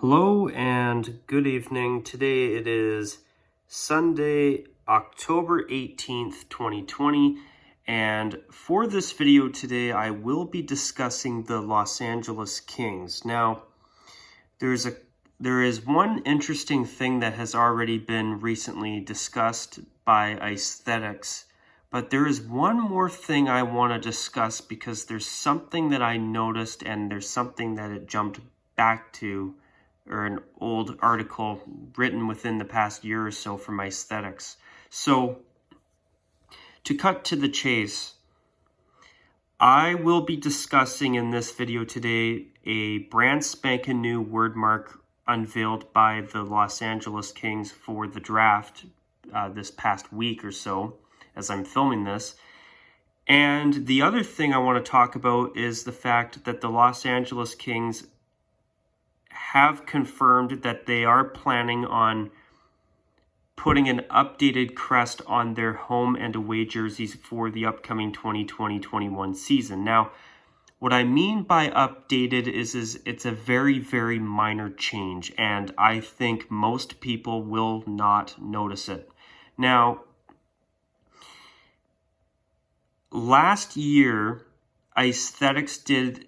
Hello and good evening. Today it is Sunday, October 18th, 2020. And for this video today, I will be discussing the Los Angeles Kings. Now, there is one interesting thing that has already been recently discussed by aesthetics, but there is one more thing I want to discuss because there's something that I noticed and there's something that it jumped back to, or an old article written within the past year or so from aesthetics. So to cut to the chase, I will be discussing in this video today a brand spanking new Wordmark unveiled by the Los Angeles Kings for the draft this past week or so as I'm filming this. And the other thing I want to talk about is the fact that the Los Angeles Kings have confirmed that they are planning on putting an updated crest on their home and away jerseys for the upcoming 2020-21 season. Now, what I mean by updated is it's a very, very minor change, and I think most people will not notice it. Now, last year, Aesthetics did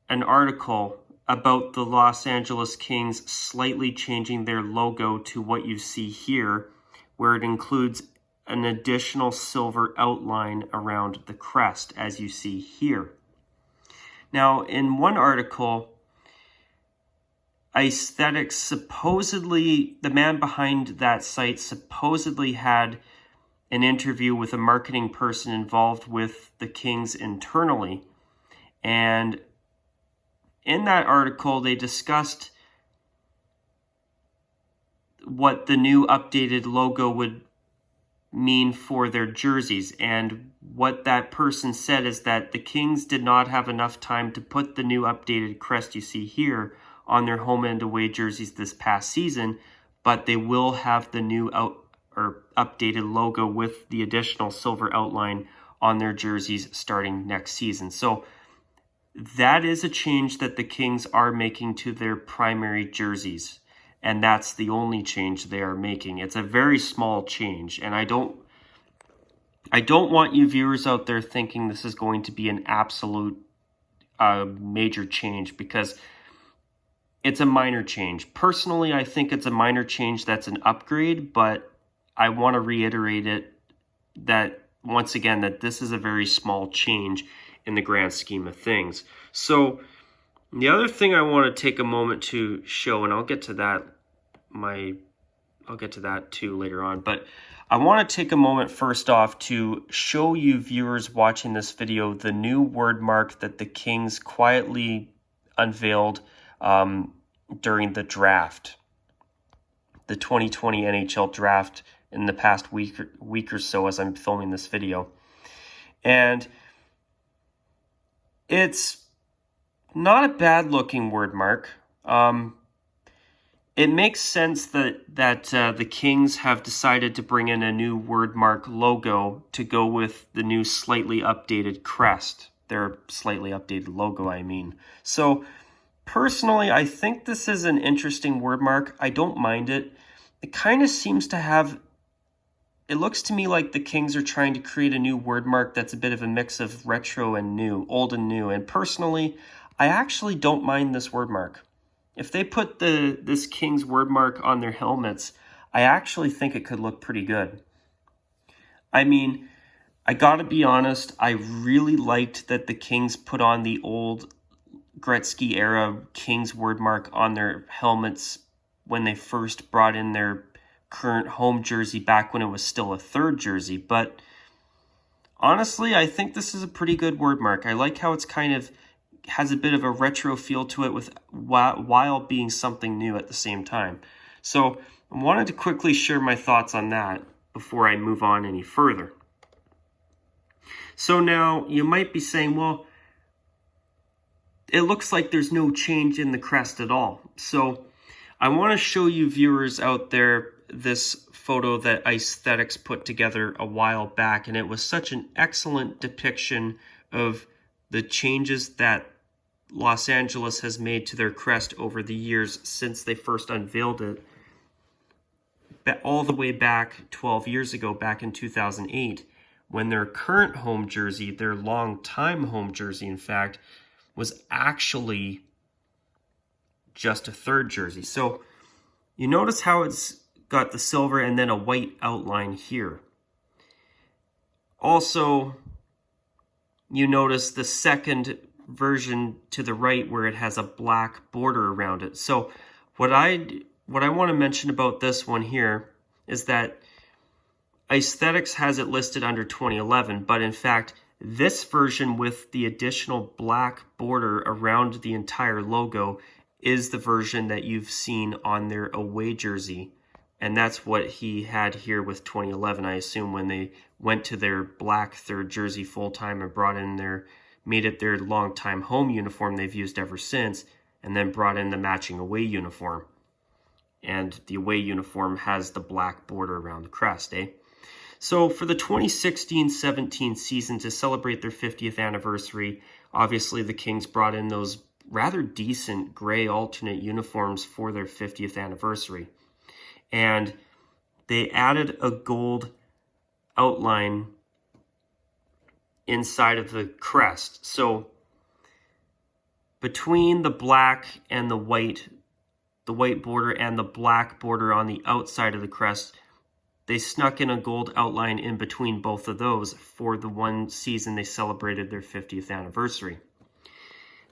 an article about the Los Angeles Kings slightly changing their logo to what you see here, where it includes an additional silver outline around the crest, as you see here. Now, in one article, Aesthetics supposedly, the man behind that site supposedly had an interview with a marketing person involved with the Kings internally, and in that article, they discussed what the new updated logo would mean for their jerseys. And what that person said is that the Kings did not have enough time to put the new updated crest you see here on their home and away jerseys this past season, but they will have the new updated logo with the additional silver outline on their jerseys starting next season. So that is a change that the Kings are making to their primary jerseys, and that's the only change they are making. It's a very small change, and I don't want you viewers out there thinking this is going to be an absolute major change, because it's a minor change. Personally, I think it's a minor change that's an upgrade, but I want to reiterate it that once again that this is a very small change in the grand scheme of things. So the other thing I want to take a moment to show, and I'll get to that too later on, but I want to take a moment first off to show you viewers watching this video the new Wordmark that the Kings quietly unveiled during the draft, the 2020 NHL draft, in the past week or so as I'm filming this video. And it's not a bad looking Wordmark. It makes sense that the Kings have decided to bring in a new Wordmark logo to go with the new slightly updated crest. Their slightly updated logo, I mean. So personally, I think this is an interesting Wordmark. I don't mind it. It kind of seems to have, it looks to me like the Kings are trying to create a new Wordmark that's a bit of a mix of retro and new, old and new. And personally, I actually don't mind this Wordmark. If they put this Kings Wordmark on their helmets, I actually think it could look pretty good. I mean, I gotta be honest, I really liked that the Kings put on the old Gretzky era Kings Wordmark on their helmets when they first brought in their current home jersey back when it was still a third jersey. But honestly, I think this is a pretty good Wordmark. I like how it's kind of has a bit of a retro feel to it while being something new at the same time. So I wanted to quickly share my thoughts on that before I move on any further. So now you might be saying, well, it looks like there's no change in the crest at all. So I want to show you viewers out there this photo that Aesthetics put together a while back, and it was such an excellent depiction of the changes that Los Angeles has made to their crest over the years since they first unveiled it, all the way back 12 years ago, back in 2008, when their current home jersey, their long-time home jersey, in fact, was actually just a third jersey. So you notice how it's got the silver and then a white outline here. Also, you notice the second version to the right where it has a black border around it. So what I want to mention about this one here is that Aesthetics has it listed under 2011, but in fact, this version with the additional black border around the entire logo is the version that you've seen on their away jersey. And that's what he had here with 2011, I assume, when they went to their black third jersey full-time and brought in made it their long-time home uniform they've used ever since, and then brought in the matching away uniform. And the away uniform has the black border around the crest, eh? So for the 2016-17 season, to celebrate their 50th anniversary, obviously the Kings brought in those rather decent gray alternate uniforms for their 50th anniversary. And they added a gold outline inside of the crest. So between the black and the white border and the black border on the outside of the crest, they snuck in a gold outline in between both of those for the one season they celebrated their 50th anniversary.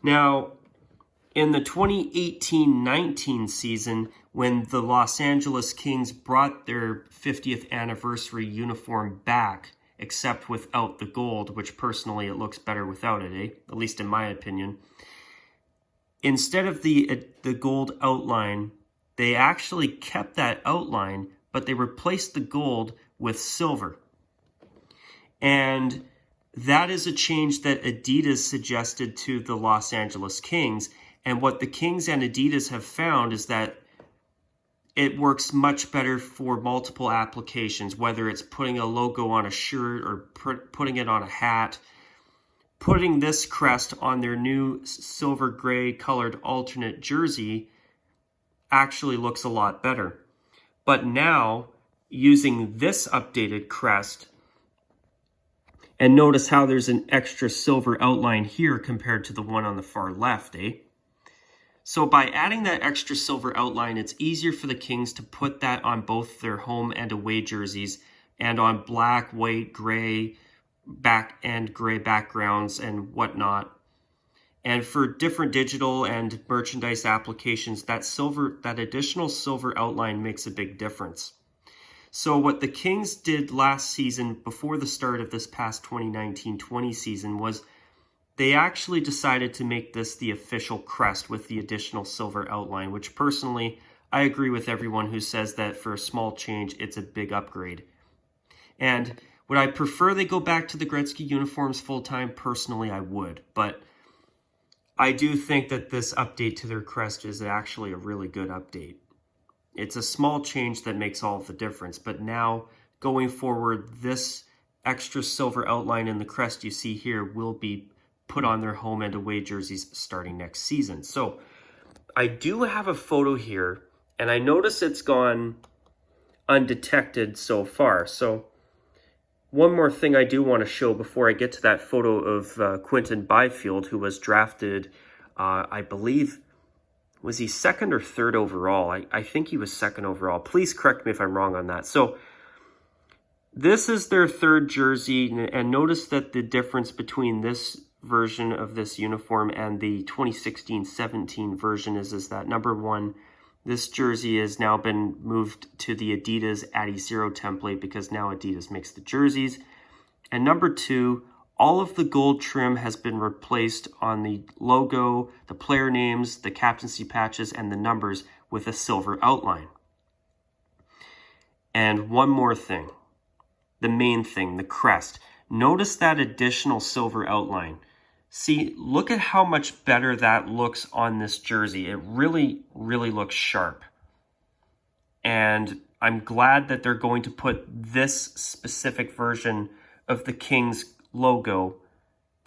Now, in the 2018-19 season, when the Los Angeles Kings brought their 50th anniversary uniform back, except without the gold, which personally it looks better without it, eh? At least in my opinion. Instead of the gold outline, they actually kept that outline, but they replaced the gold with silver. And that is a change that Adidas suggested to the Los Angeles Kings. And what the Kings and Adidas have found is that it works much better for multiple applications, whether it's putting a logo on a shirt or putting it on a hat. Putting this crest on their new silver gray colored alternate jersey actually looks a lot better. But now, using this updated crest, and notice how there's an extra silver outline here compared to the one on the far left, eh? So by adding that extra silver outline, it's easier for the Kings to put that on both their home and away jerseys and on black, white, gray, gray backgrounds and whatnot. And for different digital and merchandise applications, that additional silver outline makes a big difference. So what the Kings did last season, before the start of this past 2019-20 season, was they actually decided to make this the official crest with the additional silver outline, which personally, I agree with everyone who says that for a small change, it's a big upgrade. And would I prefer they go back to the Gretzky uniforms full-time? Personally, I would. But I do think that this update to their crest is actually a really good update. It's a small change that makes all of the difference. But now, going forward, this extra silver outline in the crest you see here will be put on their home and away jerseys starting next season. So I do have a photo here, and I notice it's gone undetected so far. So one more thing I do want to show before I get to that photo of Quinton Byfield, who was drafted, I believe, was he second or third overall? I think he was second overall. Please correct me if I'm wrong on that. So this is their third jersey, and notice that the difference between this version of this uniform and the 2016-17 version is that, number one, this jersey has now been moved to the Adidas Adizero template because now Adidas makes the jerseys. And number two, all of the gold trim has been replaced on the logo, the player names, the captaincy patches, and the numbers with a silver outline. And one more thing, the main thing, the crest. Notice that additional silver outline. See, look at how much better that looks on this jersey. It really, really looks sharp. And I'm glad that they're going to put this specific version of the Kings logo,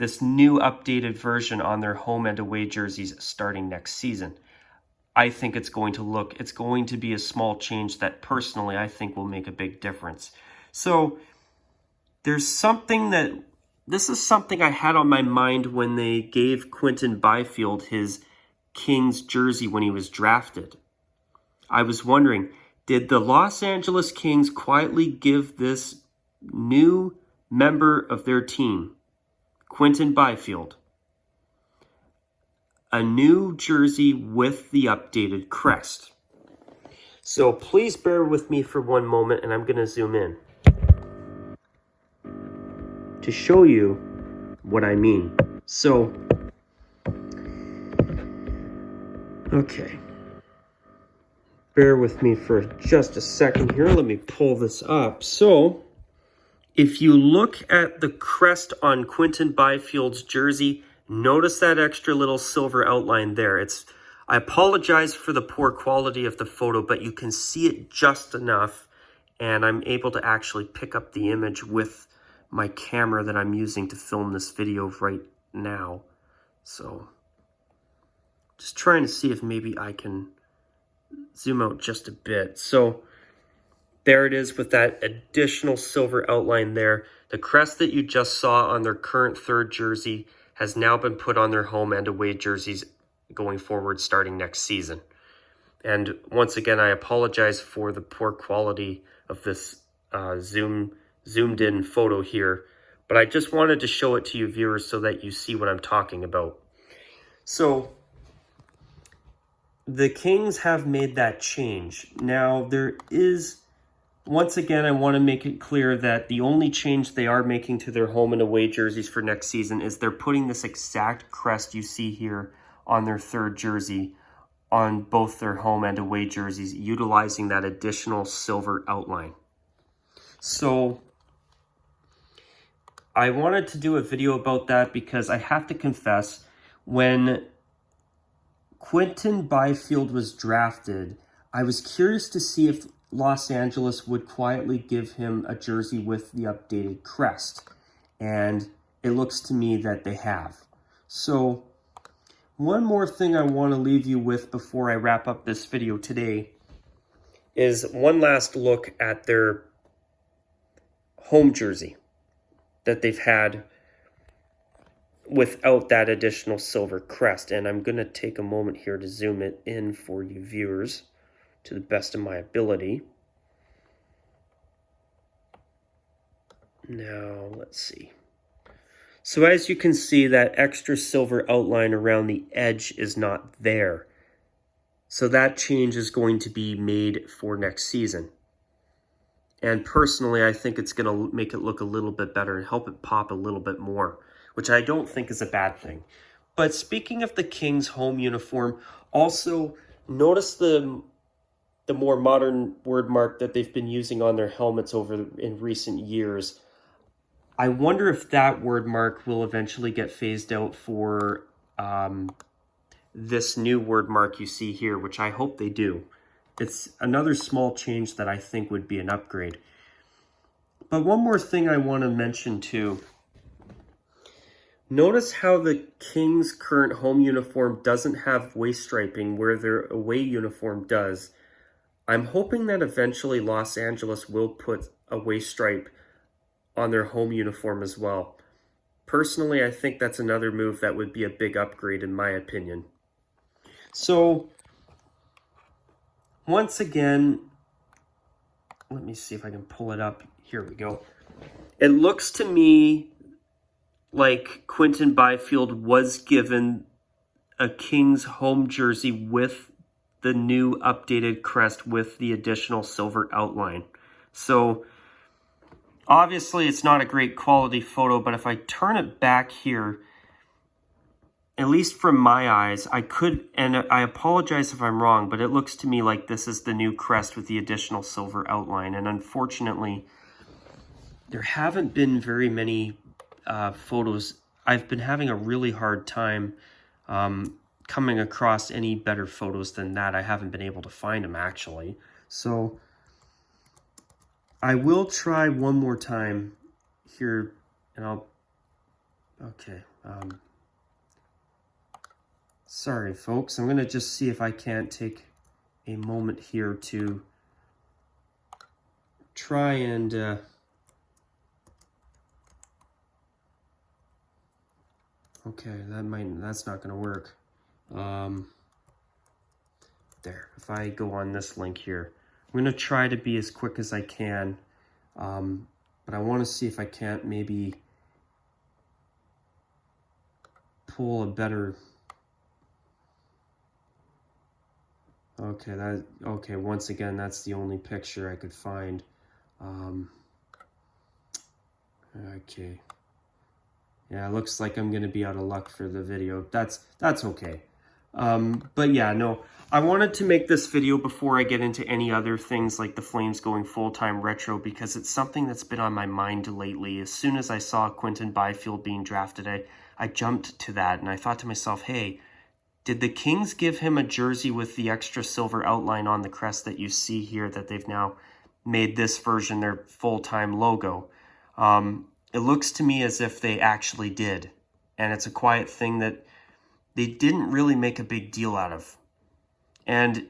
this new updated version on their home and away jerseys starting next season. I think it's going to be a small change that personally I think will make a big difference. So there's something this is something I had on my mind when they gave Quinton Byfield his Kings jersey when he was drafted. I was wondering, did the Los Angeles Kings quietly give this new member of their team, Quinton Byfield, a new jersey with the updated crest? So please bear with me for one moment, and I'm going to zoom in to show you what I mean. So, okay. Bear with me for just a second here. Let me pull this up. So, if you look at the crest on Quinton Byfield's jersey, notice that extra little silver outline there. I apologize for the poor quality of the photo, but you can see it just enough, and I'm able to actually pick up the image with my camera that I'm using to film this video right now. So, just trying to see if maybe I can zoom out just a bit. So, there it is with that additional silver outline there. The crest that you just saw on their current third jersey has now been put on their home and away jerseys going forward starting next season. And once again, I apologize for the poor quality of this zoomed in photo here, but I just wanted to show it to you viewers so that you see what I'm talking about. So the Kings have made that change. Now there is, once again, I want to make it clear that the only change they are making to their home and away jerseys for next season is they're putting this exact crest you see here on their third jersey on both their home and away jerseys, utilizing that additional silver outline. So I wanted to do a video about that because I have to confess, when Quinton Byfield was drafted, I was curious to see if Los Angeles would quietly give him a jersey with the updated crest. And it looks to me that they have. So one more thing I want to leave you with before I wrap up this video today is one last look at their home jersey that they've had without that additional silver crest. And I'm going to take a moment here to zoom it in for you viewers to the best of my ability. Now, let's see. So as you can see, that extra silver outline around the edge is not there. So that change is going to be made for next season. And personally, I think it's going to make it look a little bit better and help it pop a little bit more, which I don't think is a bad thing. But speaking of the Kings home uniform, also notice the more modern wordmark that they've been using on their helmets in recent years. I wonder if that wordmark will eventually get phased out for this new wordmark you see here, which I hope they do. It's another small change that I think would be an upgrade. But one more thing I want to mention too. Notice how the Kings' current home uniform doesn't have waist striping where their away uniform does. I'm hoping that eventually Los Angeles will put a waist stripe on their home uniform as well. Personally, I think that's another move that would be a big upgrade in my opinion. So, once again, let me see if I can pull it up. Here we go. It looks to me like Quinton Byfield was given a Kings home jersey with the new updated crest with the additional silver outline. So obviously it's not a great quality photo, but if I turn it back here, at least from my eyes, I could, and I apologize if I'm wrong, but it looks to me like this is the new crest with the additional silver outline. And unfortunately, there haven't been very many photos. I've been having a really hard time coming across any better photos than that. I haven't been able to find them actually. So I will try one more time here, and okay, Sorry, folks. I'm going to just see if I can't take a moment here to try and okay, that's not going to work. There, if I go on this link here, I'm going to try to be as quick as I can, but I want to see if I can't maybe pull a better... Okay, once again, that's the only picture I could find. Okay. Yeah, it looks like I'm going to be out of luck for the video. That's okay. But yeah, no, I wanted to make this video before I get into any other things like the Flames going full-time retro, because it's something that's been on my mind lately. As soon as I saw Quinton Byfield being drafted, I jumped to that, and I thought to myself, hey, did the Kings give him a jersey with the extra silver outline on the crest that you see here, that they've now made this version their full-time logo? It looks to me as if they actually did, and it's a quiet thing that they didn't really make a big deal out of. And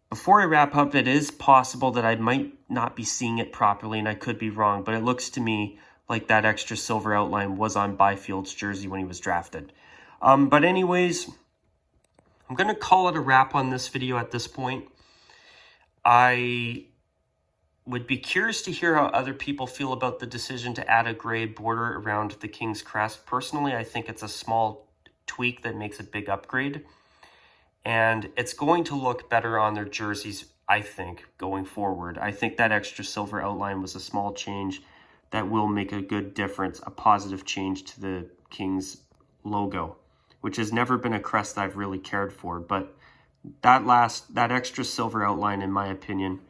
before I wrap up, it is possible that I might not be seeing it properly, and I could be wrong, but it looks to me like that extra silver outline was on Byfield's jersey when he was drafted. But anyways, I'm going to call it a wrap on this video at this point. I would be curious to hear how other people feel about the decision to add a gray border around the King's crest. Personally, I think it's a small tweak that makes a big upgrade. And it's going to look better on their jerseys, I think, going forward. I think that extra silver outline was a small change that will make a good difference, a positive change to the Kings logo, which has never been a crest I've really cared for. But that extra silver outline, in my opinion,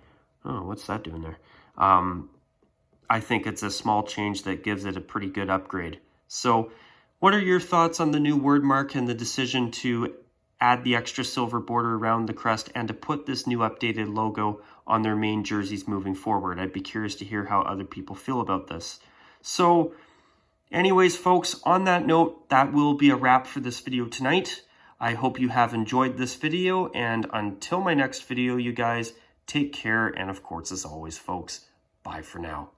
oh, what's that doing there? I think it's a small change that gives it a pretty good upgrade. So what are your thoughts on the new Wordmark and the decision to add the extra silver border around the crest and to put this new updated logo on their main jerseys moving forward? I'd be curious to hear how other people feel about this. So anyways, folks, on that note, that will be a wrap for this video tonight. I hope you have enjoyed this video, and until my next video, you guys, take care, and of course, as always, folks, bye for now.